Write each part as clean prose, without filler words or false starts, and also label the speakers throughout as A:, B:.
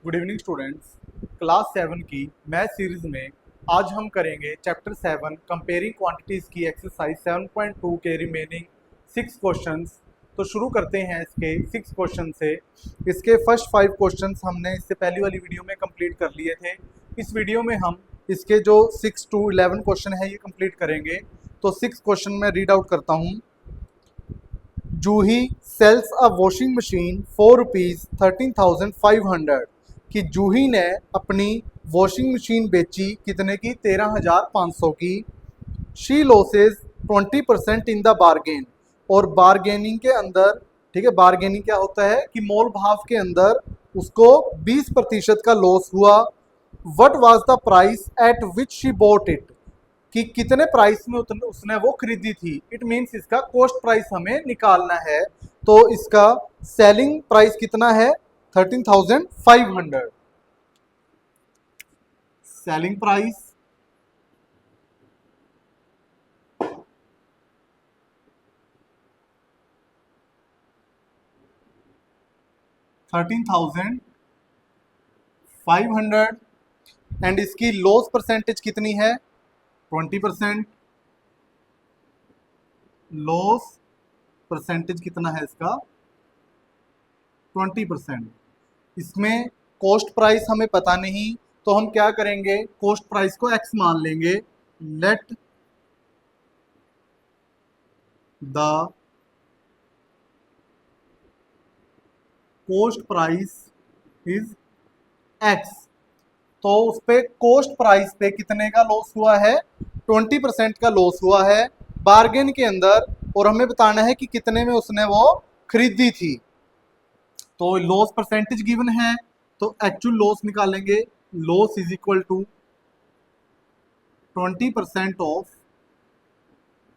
A: Good evening students. Class 7 की math series में आज हम करेंगे चैप्टर 7 कंपेयरिंग क्वांटिटीज की एक्सरसाइज 7.2 के रिमेनिंग 6 क्वेश्चंस। तो शुरू करते हैं इसके 6 क्वेश्चन से। इसके फर्स्ट 5 क्वेश्चंस हमने इससे पहली वाली वीडियो में कंप्लीट कर लिए थे। इस वीडियो में हम इसके जो 6 to 11 क्वेश्चन है ये कंप्लीट करेंगे। तो 6 क्वेश्चन मैं रीड आउट करता हूँ। Juhi sells a washing machine for ₹13,500 कि जूही ने अपनी वॉशिंग मशीन बेची कितने की? 13,500 की। She losses 20% in the bargain, और बार्गेनिंग के अंदर, ठीक है, बार्गेनिंग क्या होता है कि मोल भाव के अंदर उसको 20% का लॉस हुआ। What was the price at which she bought it कि कितने प्राइस में उसने वो खरीदी थी। इट मीन्स इसका कॉस्ट प्राइस हमें निकालना है। तो इसका सेलिंग प्राइस कितना है? 13,500। सेलिंग प्राइस $13,500 एंड इसकी लॉस परसेंटेज कितनी है? 20%। लॉस परसेंटेज कितना है इसका? 20%। इसमें कॉस्ट प्राइस हमें पता नहीं, तो हम क्या करेंगे, कॉस्ट प्राइस को x मान लेंगे। Let the cost price is x। तो उस पे कॉस्ट प्राइस पे कितने का लॉस हुआ है? 20% का लॉस हुआ है बार्गेन के अंदर, और हमें बताना है कि कितने में उसने वो खरीदी थी। तो लॉस परसेंटेज गिवन है, तो एक्चुअल लॉस निकालेंगे। Loss is equal to 20% of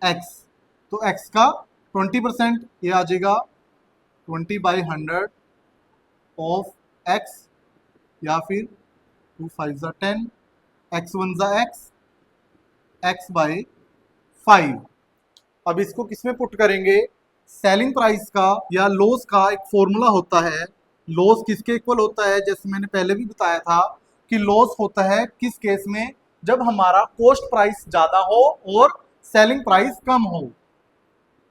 A: X. तो एक्स का 20% ये आ जाएगा 20/100 ऑफ एक्स, या फिर 2 5 ज़ा 10, एक्स 1 ज़ा एक्स, x/5। अब इसको किसमें पुट करेंगे? सेलिंग प्राइस का या लॉस का एक फॉर्मूला होता है। लॉस किसके इक्वल होता है? जैसे मैंने पहले भी बताया था कि लॉस होता है किस केस में? जब हमारा कॉस्ट प्राइस ज्यादा हो और सेलिंग प्राइस कम हो।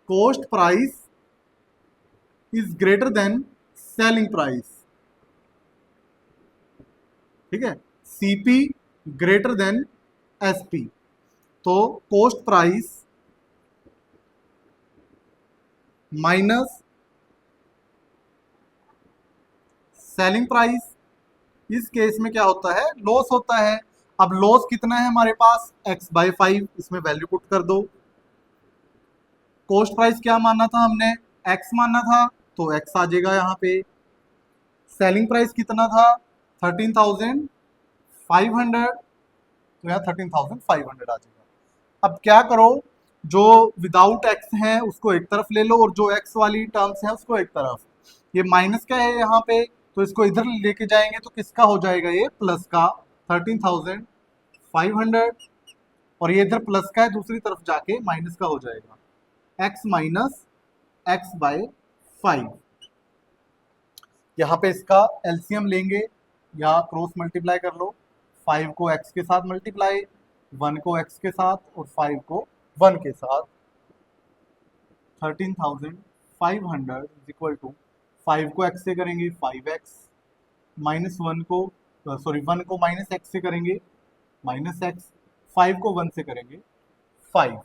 A: Cost price is greater than selling price, ठीक है। CP greater than SP. तो cost price minus selling price, इस केस में क्या होता है? लॉस होता है। अब लॉस कितना है हमारे पास? x/5। इसमें वैल्यू पुट कर दो। कॉस्ट प्राइस क्या मानना था हमने? x मानना था, तो x आ जाएगा यहाँ पे। सेलिंग प्राइस कितना था? 13,500, तो यहाँ 13,500 आ जाएगा। अब क्या करो, जो विदाउट x है उसको एक तरफ ले लो, और जो x वाली टर्म्स है उसको एक तरफ। ये माइनस का है यहाँ पे, तो इसको इधर लेके जाएंगे तो किसका हो जाएगा? ये प्लस का 13,500, और ये इधर प्लस का है, दूसरी तरफ जाके माइनस का हो जाएगा। x minus x/5। यहाँ पे इसका एलसीएम लेंगे या क्रॉस मल्टीप्लाई कर लो। 5 को x के साथ मल्टीप्लाई, 1 को x के साथ, और 5 को 1 के साथ। 13,500 इज इक्वल टू 5 को x से करेंगे 5x, माइनस 1 को, सॉरी 1 को माइनस x से करेंगे माइनस x, 5 को 1 से करेंगे 5,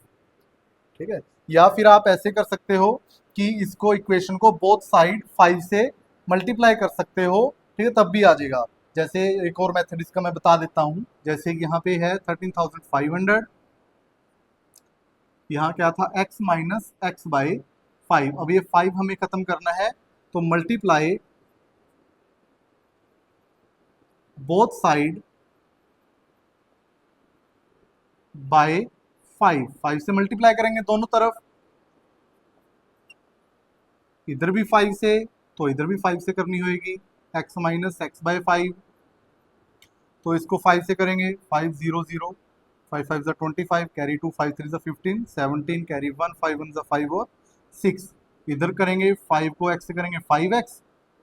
A: ठीक है। या फिर आप ऐसे कर सकते हो कि इसको इक्वेशन को बोथ साइड 5 से मल्टीप्लाई कर सकते हो, ठीक है, तब भी आ जाएगा। जैसे एक और मेथड इसका मैं बता देता हूँ। जैसे कि यहाँ पे है 13,500, यहाँ क्या था? x minus x/5। अब ये 5 हमें खत्म करना है, तो मल्टीप्लाई बोथ साइड बाय 5। 5 से मल्टीप्लाई करेंगे दोनों तरफ, इधर भी 5 से, तो इधर भी 5 से करनी होगी। x माइनस x/5, तो इसको 5 से करेंगे 5 0 0, 5 5 ज़ा 25, कैरी 2, 5 3 ज़ा 15, 17 कैरी 1, 5 1 ज़ा 5 और 6। इधर करेंगे 5 को x से करेंगे 5x,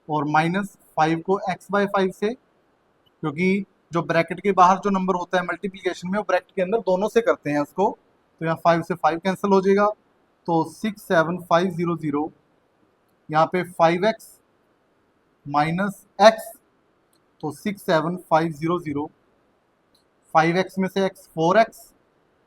A: और माइनस 5 को x/5 से क्योंकि जो ब्रैकेट के बाहर जो नंबर होता है मल्टीप्लीकेशन में, वो ब्रैकेट के अंदर दोनों से करते हैं उसको। तो यहाँ 5 से 5 कैंसिल हो जाएगा, तो 67500, यहाँ पे 5x माइनस एक्स, तो 67500, 5x में से x 4x,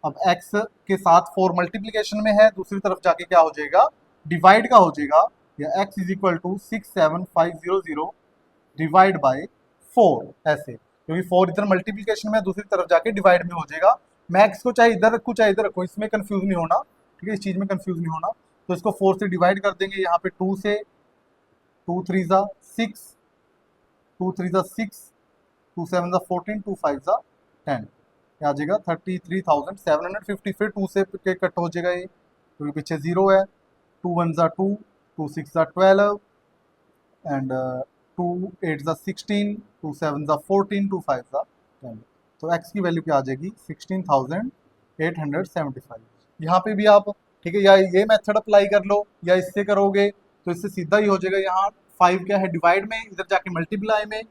A: अब x के साथ 4 मल्टीप्लीकेशन में है, दूसरी तरफ जाके क्या हो जाएगा, डिवाइड का हो जाएगा, या x is equal to 67500 divide by 4, ऐसे, क्योंकि 4 इधर मल्टीप्लीकेशन में, दूसरी तरफ जाके डिवाइड में हो जाएगा। मैं x को चाहे इधर रखूँ चाहे इधर रखूँ, इसमें कंफ्यूज नहीं होना, ठीक है, इस चीज में कंफ्यूज नहीं होना। तो इसको 4 से डिवाइड कर देंगे, यहाँ पे 2 से, 2 3 जा 6, 2 3 जा 6, 2 7 जा 14, 2 5 जा 10, आ जाएगा 33,750। फिर 2 से के कट हो जाएगा ये, क्योंकि पीछे 0 है। 2 1 जा 2, 2 6 जा 12, एंड 2 8 जा 16, 2 7 जा 14, 2 5 जा 10। तो x की वैल्यू क्या आ जाएगी, 16,875। यहाँ पे भी आप, ठीक है, या ये मेथड अप्लाई कर लो या इससे करोगे तो इससे सीधा ही हो जाएगा। यहाँ 5 क्या है डिवाइड में, इधर जाके मल्टीप्लाई में,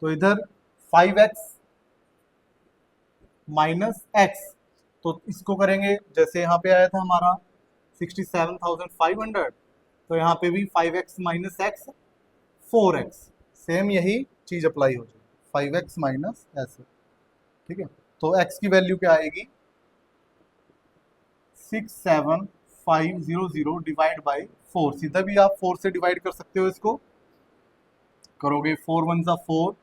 A: तो इधर 5x माइनस एक्स, तो इसको करेंगे जैसे यहाँ पे आया था हमारा 67,500, तो यहाँ पे भी 5x minus x 4x, same यही चीज अप्लाई हो जाएगी, 5x माइनस ऐसे, ठीक है। तो x की वैल्यू क्या आएगी, 67500 डिवाइड बाई 4, सीधा भी आप 4 से डिवाइड कर सकते हो, इसको करोगे 4 1 जा 4,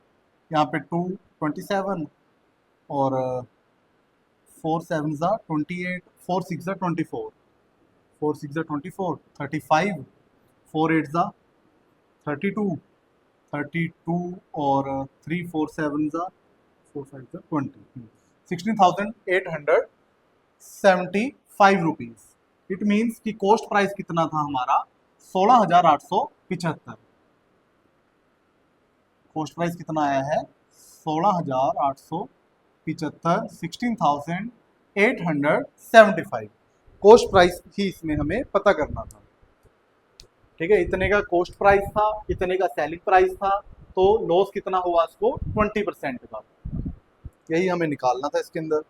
A: यहाँ पे 2 27, और 4 7 जा 28, 4 6 जा 24, 4 6 जा 24, 35, 4 8 जा 32, 32, और 3 4 7 जा 4 5 जा 20, 16,875 रुपीज। इट मीन्स कि कॉस्ट प्राइस कितना था हमारा, 16,875। कॉस्ट प्राइस कितना आया है, 16,875, 16,875 कॉस्ट प्राइस ही इसमें हमें पता करना था, ठीक है। इतने का कॉस्ट प्राइस था, इतने का सेलिंग प्राइस था, तो लॉस कितना हुआ इसको, 20% का, यही हमें निकालना था इसके अंदर।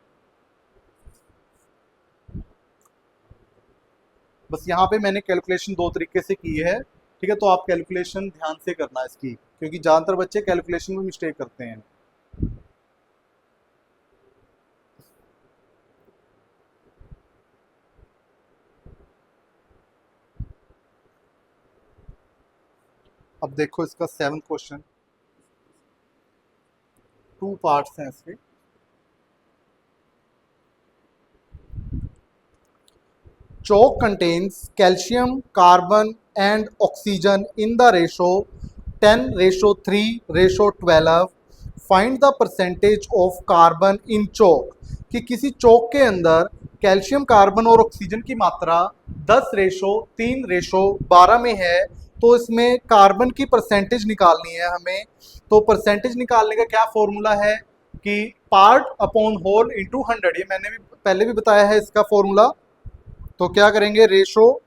A: बस यहाँ पे मैंने कैलकुलेशन 2 तरीके से की है, ठीक है, तो आप कैलकुलेशन ध्यान से करना इसकी, क्योंकि ज्यादातर बच्चे कैलकुलेशन में मिस्टेक करते हैं। अब देखो इसका 7th क्वेश्चन, 2 पार्ट्स हैं इसके। Chalk contains calcium, carbon and oxygen in the ratio 10:3:12. Find the percentage of carbon in chalk. कि किसी चौक के अंदर कैल्शियम, कार्बन और ऑक्सीजन की मात्रा 10:3:12 में है, तो इसमें कार्बन की परसेंटेज निकालनी है हमें। तो परसेंटेज निकालने का क्या फॉर्मूला है कि पार्ट अपॉन होल इंटू 100, ये मैंने भी पहले भी बताया है इसका फॉर्मूला। तो क्या करेंगे, ratio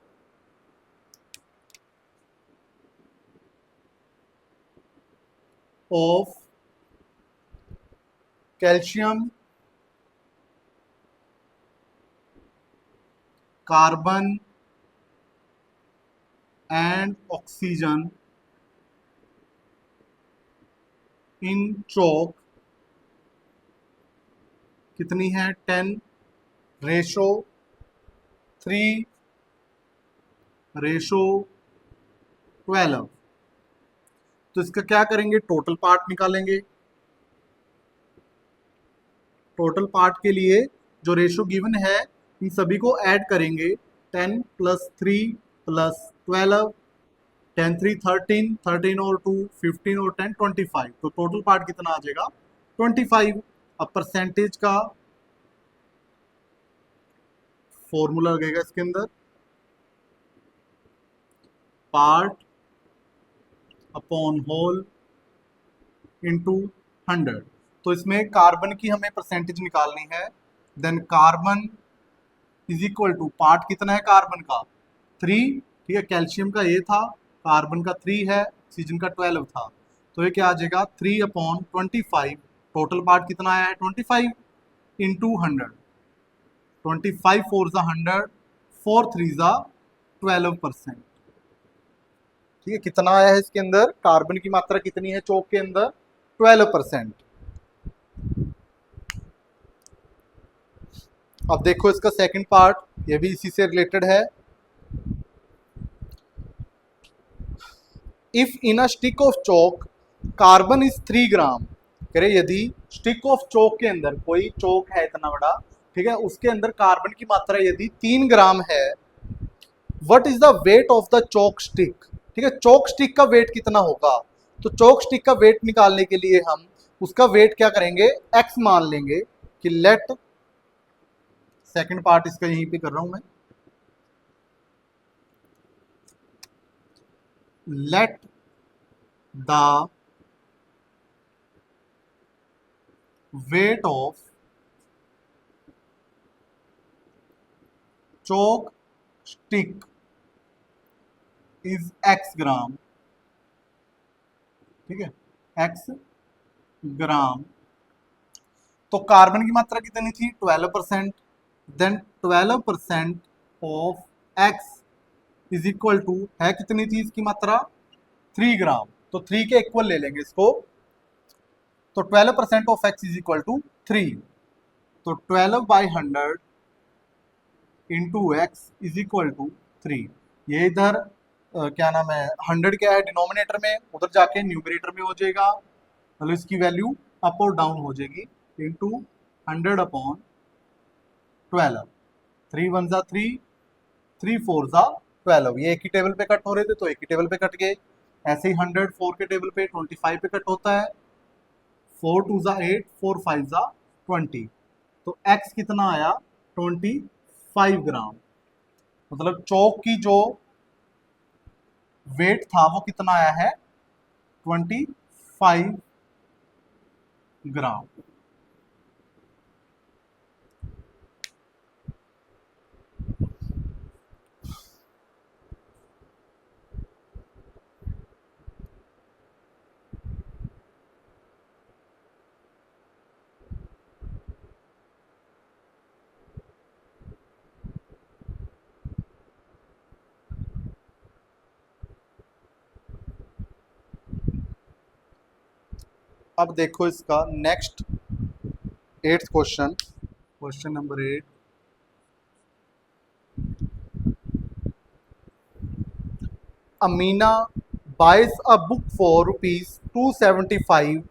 A: of calcium, carbon and oxygen in chalk कितनी है, 10:3:12। तो इसका क्या करेंगे, टोटल पार्ट निकालेंगे। टोटल पार्ट के लिए जो रेशो गिवन है, इन सभी को ऐड करेंगे, 10 + 3 + 12, 10 3 13, 13 और 2 15 और 10 25, तो टोटल पार्ट कितना आ जाएगा, 25। अब परसेंटेज का फॉर्मूला लगेगा इसके अंदर, पार्ट अपॉन होल इंटू 100। तो इसमें कार्बन की हमें परसेंटेज निकालनी है, then carbon is equal to, part कितना है कार्बन का, 3, ठीक है, कैल्शियम का ये था, कार्बन का 3 है, ऑक्सीजन का 12 था, तो ये क्या आ जाएगा 3/25। टोटल पार्ट कितना आया है 25 इंटू 100, 25 4 ज़ा 100, 4 3 ज़ा 12%। ठीक है, कितना आया है इसके अंदर, कार्बन की मात्रा कितनी है चौक के अंदर 12%। अब देखो इसका सेकंड पार्ट, ये भी इसी से रिलेटेड है। If in a stick of chalk carbon is 3 ग्राम, कह रहे यदि स्टिक ऑफ चौक के अंदर, कोई चौक है इतना बड़ा, ठीक है, उसके अंदर कार्बन की मात्रा यदि 3 ग्राम है, what is the weight of the Chowk stick. ठीक है, चौक स्टिक का वेट कितना होगा, तो चौक स्टिक का वेट निकालने के लिए हम उसका वेट क्या करेंगे, एक्स मान लेंगे कि लेट, सेकंड पार्ट इसका यहीं पे कर रहा हूं मैं, let the weight of chalk stick is X gram. ठीक है, एक्स ग्राम। तो कार्बन की मात्रा कितनी थी 12%, then 12% of X is equal to है, कितनी थी इसकी मात्रा 3 ग्राम, तो 3 के इक्वल ले लेंगे इसको, तो 12% of X is equal to 3, तो 12/100 into X is equal to 3। ये इधर क्या नाम है 100 क्या है डिनोमिनेटर में, उधर जाके न्यूमरेटर में हो जाएगा, मतलब इसकी वैल्यू अप और डाउन हो जाएगी, इंटू 100/12, 3 1 ज़ा 3, 3 4 ज़ा 12, ये एक ही टेबल पे कट हो रहे थे तो एक ही टेबल पे कट गए। ऐसे ही 100 4 के टेबल पे 25 पे कट होता है, 4 2 ज़ा 8, 4 5 ज़ा 20, तो x कितना आया 25 ग्राम। मतलब चौक की जो वेट था वो कितना आया है 25 ग्राम। अब देखो इसका next 8th question, question number 8। Amina buys a book for rupees 275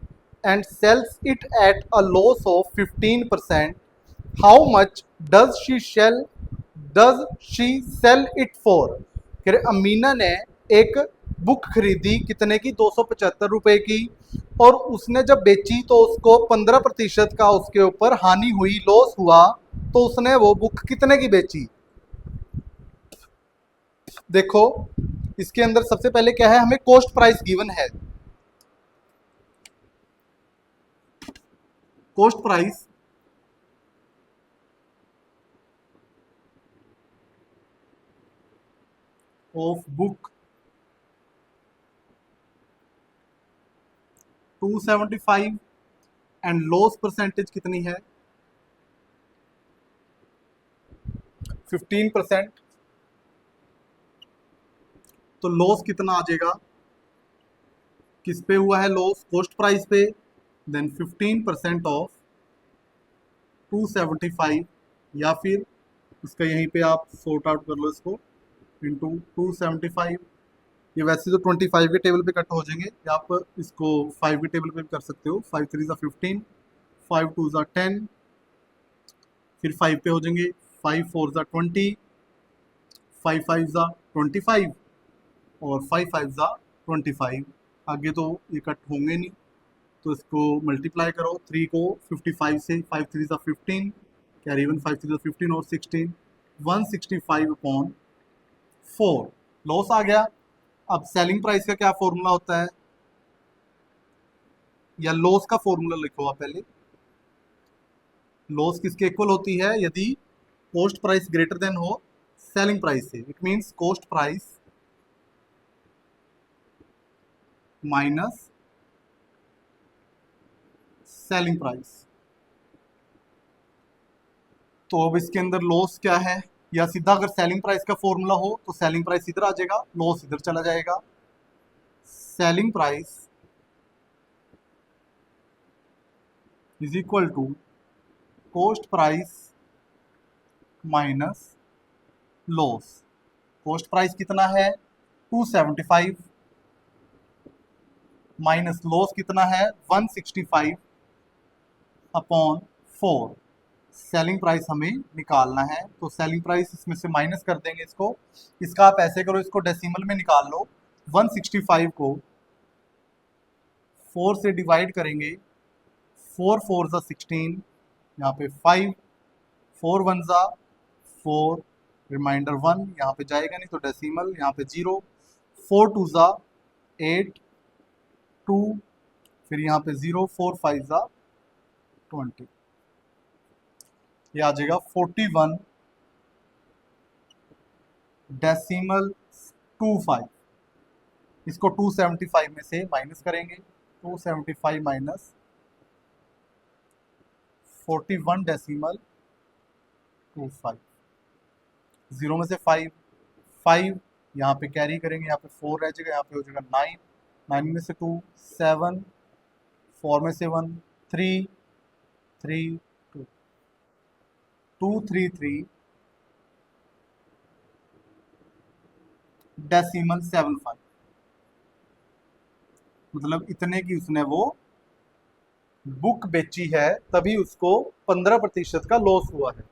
A: and sells it at a loss of 15%. How much does she sell it for? कह रहे अमीना ने एक बुक खरीदी कितने की 275 रुपए की, और उसने जब बेची तो उसको 15% का उसके ऊपर हानि हुई, लॉस हुआ, तो उसने वो बुक कितने की बेची। देखो इसके अंदर सबसे पहले क्या है, हमें कॉस्ट प्राइस गिवन है, cost price of book 275 and loss percentage कितनी है 15%, तो लॉस कितना आ जाएगा, किस पे हुआ है लॉस, कॉस्ट प्राइस पे, देन 15% ऑफ 275, या फिर इसका यहीं पे आप सॉर्ट आउट कर लो इसको, इंटू 275। ये वैसे तो 25 के टेबल पे कट हो जाएंगे, या आप इसको 5 के टेबल पे भी कर सकते हो, 5 3 ज़ा 15, 5 2 ज़ा 10, फिर 5 पे हो जाएंगे, 5 4 ज़ा 20, 5 5 ज़ा 25 और 5 5 ज़ा 25। आगे तो ये कट होंगे नहीं, तो इसको मल्टीप्लाई करो, 3 को 55 से, 5 3 ज़ा 15, कैरी 1 5 3 ज़ा 15 और 16, 165/4 लॉस आ गया। अब सेलिंग प्राइस का क्या फॉर्मूला होता है, या लॉस का फॉर्मूला लिखो आप पहले। लॉस किसके इक्वल होती है, यदि कॉस्ट प्राइस ग्रेटर देन हो सेलिंग प्राइस से, it means cost price minus selling price. तो अब इसके अंदर लॉस क्या है, या सीधा अगर सेलिंग प्राइस का फॉर्मूला हो तो सेलिंग प्राइस इधर आ जाएगा, लॉस इधर चला जाएगा। Selling price is equal to cost price minus loss. Cost price कितना है 275 माइनस लॉस कितना है 165 अपॉन 4। सेलिंग प्राइस हमें निकालना है, तो सेलिंग प्राइस इसमें से माइनस कर देंगे इसको। इसका आप ऐसे करो, इसको डेसिमल में निकाल लो। 165 को 4 से डिवाइड करेंगे, 4 4 ज़ा 16, यहाँ पे 5, 4 1 ज़ा 4, रिमाइंडर 1 यहाँ पे जाएगा नहीं तो डेसिमल, यहाँ पे 0, 4 2 ज़ा 8, 2, फिर यहाँ पे 0, 4 5 ज़ा 20, ये आ जाएगा 41 डेसिमल 25। इसको 275 में से माइनस करेंगे, 275 माइनस 41 डेसिमल 25, 0 में से 5, 5 यहाँ पे कैरी करेंगे, यहाँ पे 4 रह जाएगा, यहाँ पे हो जाएगा 9, 9 में से 2 7, 4 में से 1 3, 3 2, 2 3 3 डेसिमल 75। मतलब इतने की उसने वो बुक बेची है, तभी उसको 15% का लॉस हुआ है।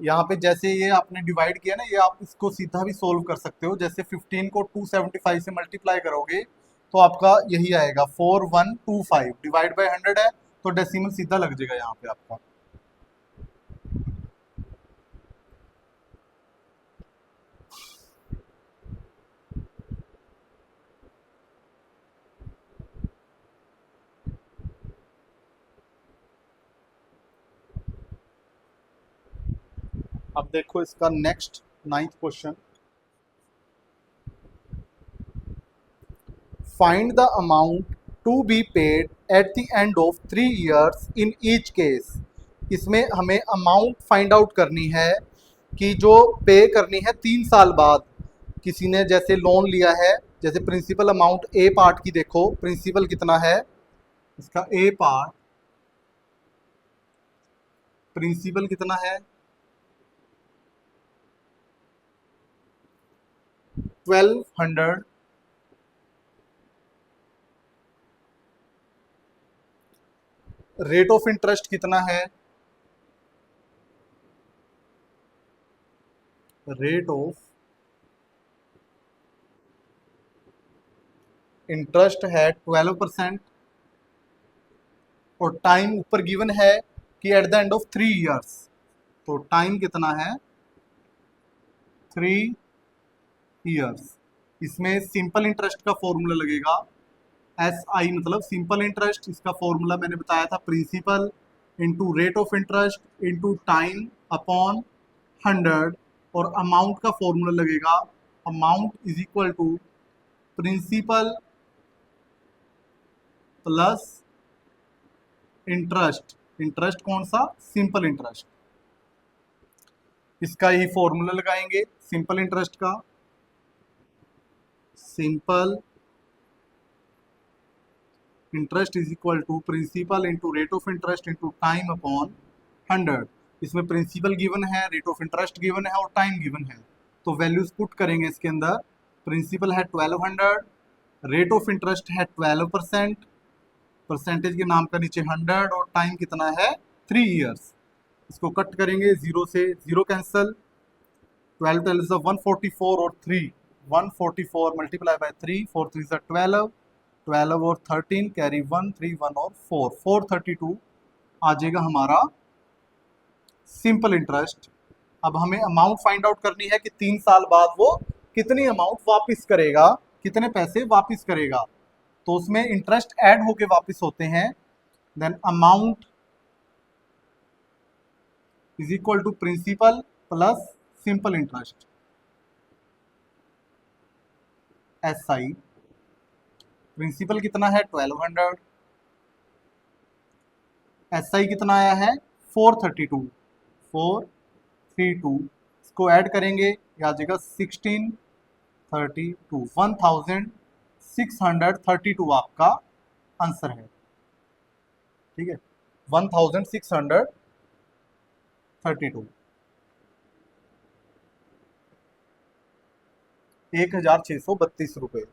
A: यहाँ पे जैसे ये आपने डिवाइड किया ना, ये आप इसको सीधा भी सोल्व कर सकते हो। जैसे 15 को 275 से मल्टीप्लाई करोगे तो आपका यही आएगा 4125 डिवाइड बाय 100 है, तो डेसिमल सीधा लग जाएगा यहाँ पे आपका। अब देखो इसका next 9th question. Find the amount to be paid at the end of 3 years in each case. इसमें हमें अमाउंट फाइंड आउट करनी है कि जो पे करनी है 3 साल बाद। किसी ने जैसे लोन लिया है, जैसे प्रिंसिपल अमाउंट ए पार्ट की देखो, प्रिंसिपल कितना है इसका ए पार्ट, प्रिंसिपल कितना है 1200, रेट ऑफ इंटरेस्ट कितना है, रेट ऑफ इंटरेस्ट है 12%, और टाइम ऊपर गिवन है कि at the end of 3 years, तो टाइम कितना है 3 years। इसमें सिंपल इंटरेस्ट का फॉर्मूला लगेगा, एस आई मतलब सिंपल इंटरेस्ट। इसका फॉर्मूला मैंने बताया था, principal into rate of interest into time upon 100, और अमाउंट का फॉर्मूला लगेगा amount is equal to principal plus interest. Interest कौन सा, सिंपल इंटरेस्ट। इसका ही फॉर्मूला लगाएंगे सिंपल इंटरेस्ट का, simple interest is equal to principal into rate of interest into time upon 100। इसमें प्रिंसिपल गिवन है, रेट ऑफ इंटरेस्ट गिवन है और टाइम गिवन है, तो वैल्यूज पुट करेंगे इसके अंदर। प्रिंसिपल है 1200, रेट ऑफ इंटरेस्ट है 12%, परसेंटेज के नाम का नीचे 100, और टाइम कितना है 3 years। इसको कट करेंगे, 0 से 0 कैंसिल, 12 12 इज 144 और 3 144 मल्टीप्लाई बाय 3, 4 3 इज 12, 12 और 13 कैरी 1 3 1 और 4 432 आ जाएगा हमारा सिंपल इंटरेस्ट। अब हमें अमाउंट फाइंड आउट करनी है कि 3 साल बाद वो कितनी अमाउंट वापस करेगा, कितने पैसे वापस करेगा। तो उसमें इंटरेस्ट ऐड होके वापस होते हैं, then amount is equal to principal plus simple interest. S I, principal कितना है 1200, एस आई कितना आया है 432, 432, इसको ऐड करेंगे ये आ जाएगा 1632, 1632 आपका आंसर है। ठीक है, 1632, 1632 रुपये।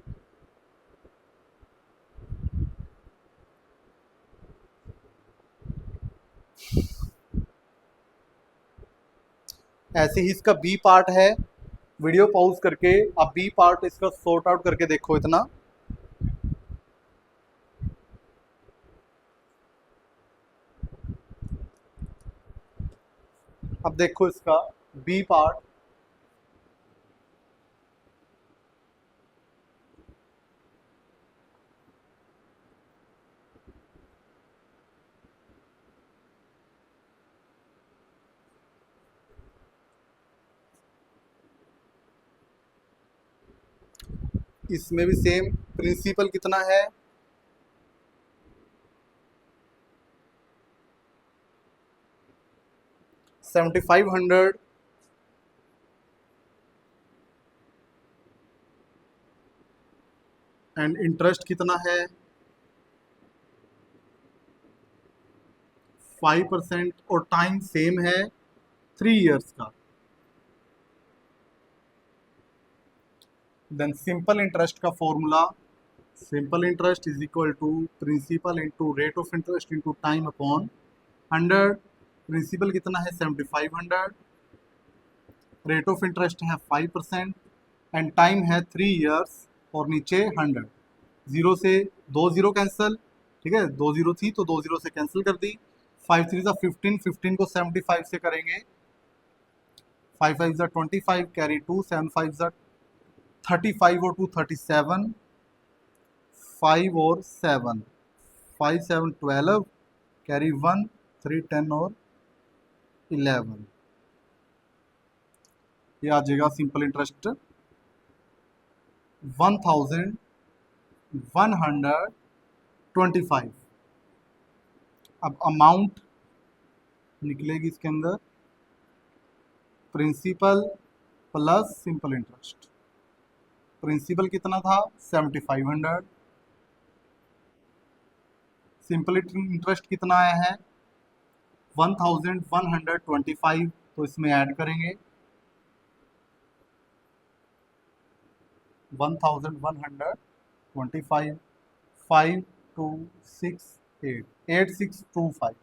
A: ऐसे ही इसका बी पार्ट है, वीडियो पॉज करके आप बी पार्ट इसका सॉर्ट आउट करके देखो इतना। अब देखो इसका बी पार्ट, इसमें भी सेम प्रिंसिपल कितना है 7500, एंड इंटरेस्ट कितना है 5%, और टाइम सेम है 3 इयर्स का। देन सिंपल इंटरेस्ट का formula, simple interest is equal to principal into rate of interest into time upon 100। Principal कितना है 7500, रेट ऑफ इंटरेस्ट है 5%, एंड टाइम है 3 इयर्स, और नीचे 100। जीरो से 2 जीरो कैंसिल, ठीक है, 2 जीरो थी तो 2 जीरो से कैंसिल कर दी। 5 3 ज़ा 15, 15 को 75 से करेंगे, 5 5 ज़ा 25, कैरी 2, 7 5 ज़ा 35 और 2 37, 5 और 7, 5 7 12, कैरी 1, 3 10 और 11। ये आ जाएगा सिंपल इंटरेस्ट 1125। अब अमाउंट निकलेगी इसके अंदर principal plus simple interest. Principal कितना था 7500, सिंपल इंटरेस्ट कितना आया है 1125, तो इसमें ऐड करेंगे 1125, 5268, 8625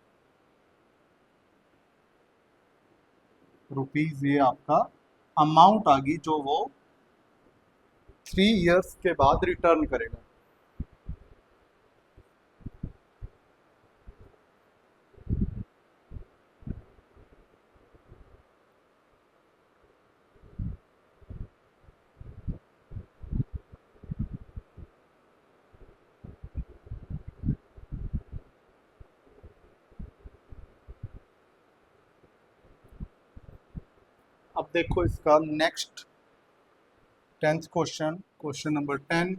A: रुपीज। ये आपका अमाउंट आ गई जो वो 3 इयर्स के बाद रिटर्न करेगा। अब देखो इसका next 10th question, question number 10।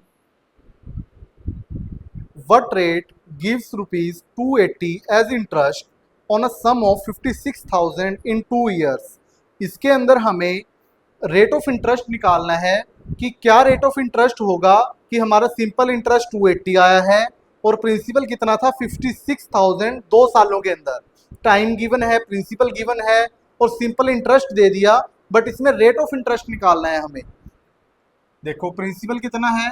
A: What rate gives rupees 280 as interest on a sum of 56,000 in 2 years? इसके अंदर हमें रेट ऑफ इंटरेस्ट निकालना है कि क्या रेट ऑफ इंटरेस्ट होगा कि हमारा सिंपल इंटरेस्ट 280 आया है और प्रिंसिपल कितना था 56,000 2 सालों के अंदर। टाइम गिवन है, प्रिंसिपल गिवन है और सिंपल इंटरेस्ट दे दिया, बट इसमें रेट ऑफ इंटरेस्ट निकालना है हमें। देखो प्रिंसिपल कितना है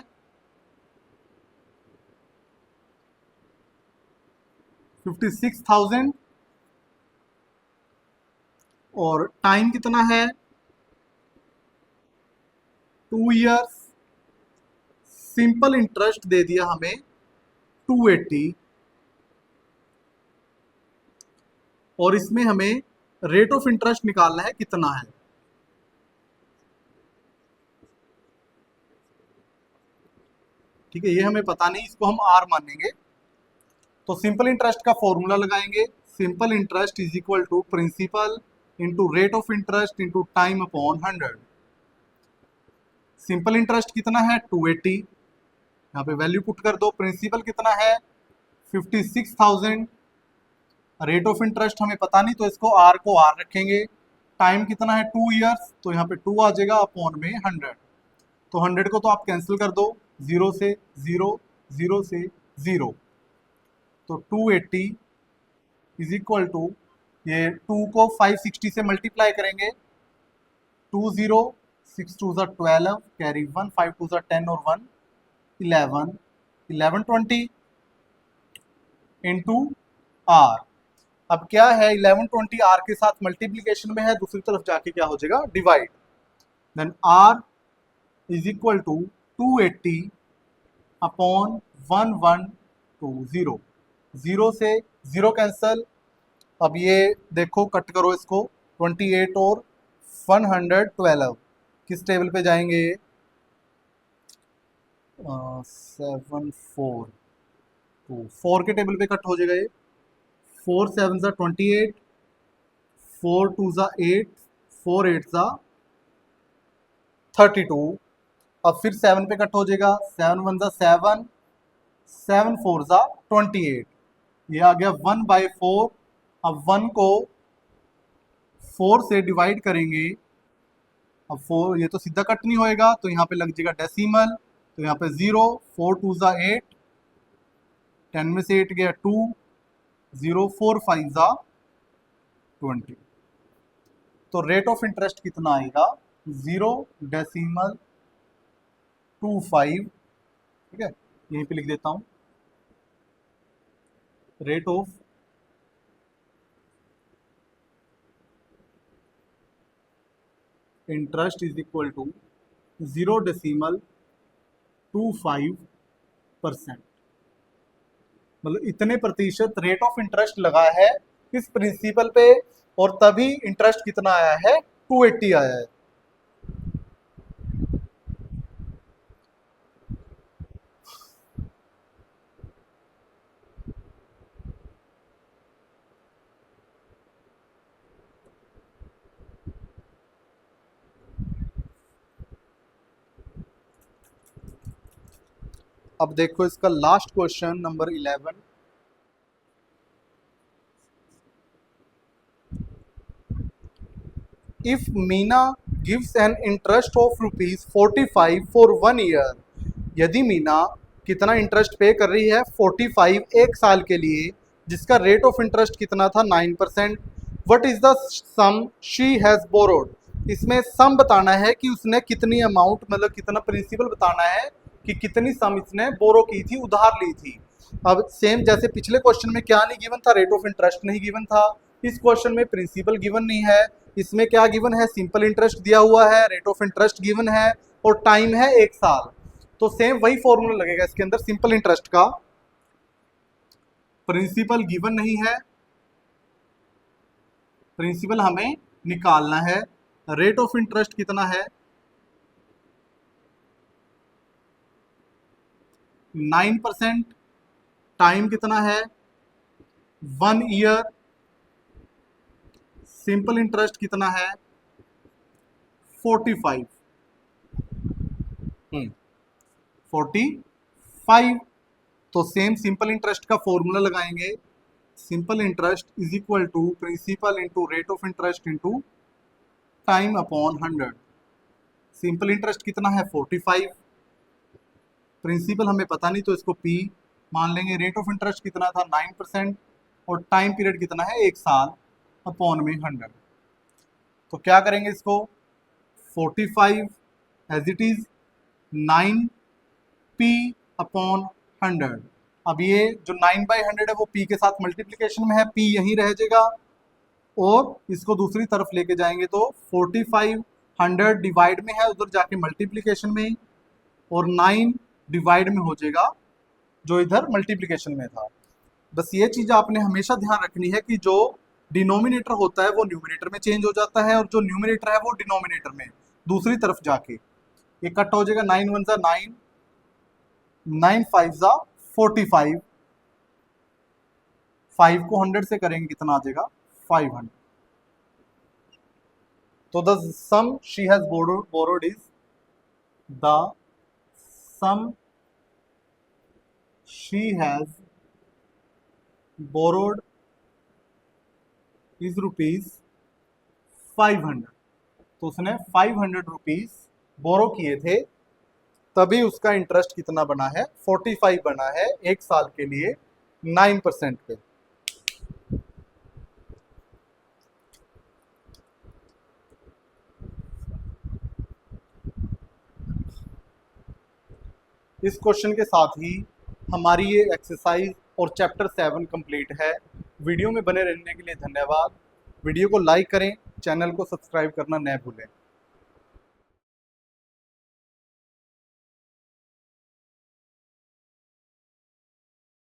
A: 56,000 और टाइम कितना है 2 इयर्स। सिंपल इंटरेस्ट दे दिया हमें 280 और इसमें हमें रेट ऑफ इंटरेस्ट निकालना है कितना है। ठीक है, ये हमें पता नहीं, इसको हम आर मानेंगे। तो सिंपल इंटरेस्ट का फॉर्मूला लगाएंगे, simple interest is equal to principal into rate of interest into time upon 100। Simple interest कितना है 280, यहाँ पे वैल्यू पुट कर दो। प्रिंसिपल कितना है 56,000। रेट ऑफ इंटरेस्ट हमें पता नहीं तो इसको आर को आर रखेंगे। टाइम कितना है 2 ईयर्स, तो यहाँ पे 2 आ जाएगा अपॉन में 100। तो 100 को तो आप कैंसिल कर दो, 0 से 0, 0 से 0, तो 280 इज इक्वल टू, ये 2 को 560 से मल्टीप्लाई करेंगे, 2 0, 6 2 12, कैरी 1, 5 2 10 और 1 11, 1120 इंटू आर। अब क्या है 1120 आर के साथ मल्टीप्लीकेशन में है, दूसरी तरफ जाके क्या हो जाएगा divide. Then R is equal to 280 upon 1120, 0 से 0 कैंसल। अब ये देखो कट करो इसको, 28 और 112 किस टेबल पे जाएंगे, 7 4 2 4 के टेबल पे कट हो जाएगा ये। 4 7 28, 4 2 8, 4 8 32। अब फिर 7 पे कट हो जाएगा, 7 1 7, 7 4 28, ये आ गया 1/4। अब 1 को 4 से डिवाइड करेंगे, अब 4 ये तो सीधा कट नहीं होएगा तो यहाँ पे लग जाएगा डेसिमल, तो यहाँ पे 0, 4 2 8, 10 में से 8 गया 2, 0 4 5 20। तो रेट ऑफ इंटरेस्ट कितना आएगा 0.25, ठीक है, यहीं पे लिख देता हूं, rate of interest is equal to 0.25%, मतलब इतने प्रतिशत रेट ऑफ इंटरेस्ट लगा है इस प्रिंसिपल पे, और तभी इंटरेस्ट कितना आया है 280 आया है। अब देखो इसका last question number 11। If Meena gives an interest of ₹45 for 1 year, यदि मीना कितना इंटरेस्ट पे कर रही है 45 एक साल के लिए, जिसका रेट ऑफ इंटरेस्ट कितना था 9%, what is the sum she has borrowed. इसमें सम बताना है कि उसने कितनी अमाउंट, मतलब कितना प्रिंसिपल बताना है कि कितनी सम इसने बोरो की थी, उधार ली थी। अब सेम जैसे पिछले क्वेश्चन में क्या नहीं गिवन था, रेट ऑफ इंटरेस्ट नहीं गिवन था, इस क्वेश्चन में प्रिंसिपल गिवन नहीं है। इसमें क्या गिवन है, सिंपल इंटरेस्ट दिया हुआ है, रेट ऑफ इंटरेस्ट गिवन है और टाइम है 1 साल। तो सेम वही फॉर्मूला लगेगा इसके अंदर, सिंपल इंटरेस्ट का। प्रिंसिपल गिवन नहीं है, प्रिंसिपल हमें निकालना है। रेट ऑफ इंटरेस्ट कितना है 9%, टाइम कितना है 1 ईयर, सिंपल इंटरेस्ट कितना है 45, 45। तो सेम सिंपल इंटरेस्ट का फॉर्मूला लगाएंगे, simple interest is equal to principal into rate of interest into time upon 100। Simple interest कितना है 45, प्रिंसिपल हमें पता नहीं तो इसको P मान लेंगे। रेट ऑफ इंटरेस्ट कितना था 9% और टाइम पीरियड कितना है 1 साल, अपॉन में 100। तो क्या करेंगे इसको, 45 as it is 9P upon 100। अब ये जो 9/100 है वो P के साथ मल्टीप्लीकेशन में है, P यहीं रह जाएगा और इसको दूसरी तरफ लेके जाएंगे तो 45 100 डिवाइड में है, उधर जाके मल्टीप्लीकेशन में, और 9 डिवाइड में हो जाएगा जो इधर मल्टीप्लीकेशन में था। बस ये चीज़ आपने हमेशा ध्यान रखनी है कि जो डिनोमिनेटर होता है वो न्यूमिनेटर में चेंज हो जाता है और जो न्यूमिनेटर है वो डिनोमिनेटर में दूसरी तरफ जाके ये कट हो जाएगा। 9 1 9, 9 5 45, 5 को 100 से करेंगे कितना आ जाएगा 500। तो the sum she has borrowed is the sum she has borrowed is ₹500। तो उसने 500 रुपीज बोरो किए थे, तभी उसका इंटरेस्ट कितना बना है, 45 बना है एक साल के लिए 9% पे। इस क्वेश्चन के साथ ही हमारी ये एक्सरसाइज और चैप्टर 7 कंप्लीट है। वीडियो में बने रहने के लिए धन्यवाद। वीडियो को लाइक करें, चैनल को सब्सक्राइब करना न भूलें।